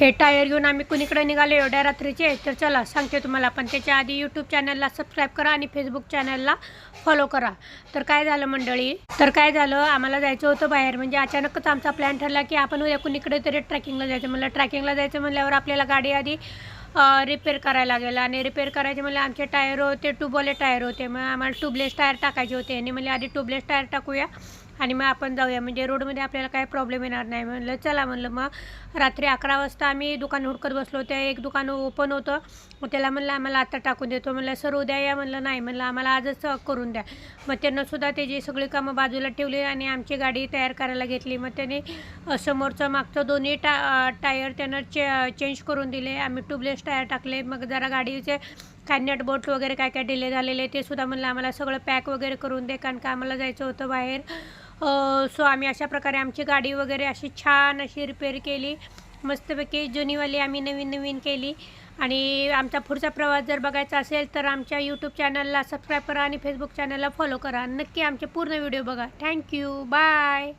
हे टायर घेऊन आम्ही कुणीकडे निघालो एवढ्या रात्रीचे. तर चला सांगते तुम्हाला, पण त्याच्या आधी यूट्यूब चॅनलला सबस्क्राईब करा आणि फेसबुक चॅनलला फॉलो करा. तर काय झालं मंडळी, आम्हाला जायचं होतं बाहेर. म्हणजे अचानकच आमचा प्लॅन ठरला की आपण उद्या कुणीकडे तरी ट्रॅकिंगला जायचं. म्हणलं ट्रॅकिंगला जायचं म्हणल्यावर आपल्याला गाडी आधी रिपेअर करायला लागेल. आणि रिपेअर करायचे म्हणजे आमचे टायर होते ट्यूबवाले टायर होते. मग आम्हाला ट्यूबलेस टायर टाकायचे होते आणि म्हणजे आधी ट्यूबलेस टायर टाकूया आणि मग आपण जाऊया, म्हणजे रोडमध्ये आपल्याला काही प्रॉब्लेम येणार नाही. म्हणलं चला, म्हणलं मग रात्री 11 वाजता आम्ही दुकान हुडकत बसलो. ते एक दुकान ओपन होतं. मग त्याला म्हणलं आम्हाला आता टाकून देतो. म्हणलं सर उद्या या. म्हणलं नाही, म्हणलं आम्हाला आजच करून द्या. मग त्यांनासुद्धा त्याची सगळी कामं बाजूला ठेवली आणि आमची गाडी तयार करायला घेतली. मग त्याने समोरचं मागचं दोन्ही टायर त्यानं चेंज करून दिले. आम्ही ट्यूबलेस टायर टाकले. मग जरा गाडीचे काय नट बोल्ट वगैरे काय काय डिले झालेले ते सुद्धा म्हणलं आम्हाला सगळं पॅक वगैरे करून दे, कारण का आम्हाला जायचं होतं बाहेर. सो आम्ही अशा प्रकारे आमची गाडी वगैरे अशी छान अशी रिपेअर केली. मस्तपैकी जुनीवाली आम्ही नवीन केली. आणि आमचा पुढचा प्रवास जर बघायचा असेल तर आमच्या यूट्यूब चॅनलला सबस्क्राईब करा आणि फेसबुक चॅनलला फॉलो करा. नक्की आमचे पूर्ण व्हिडिओ बघा. Thank you, bye.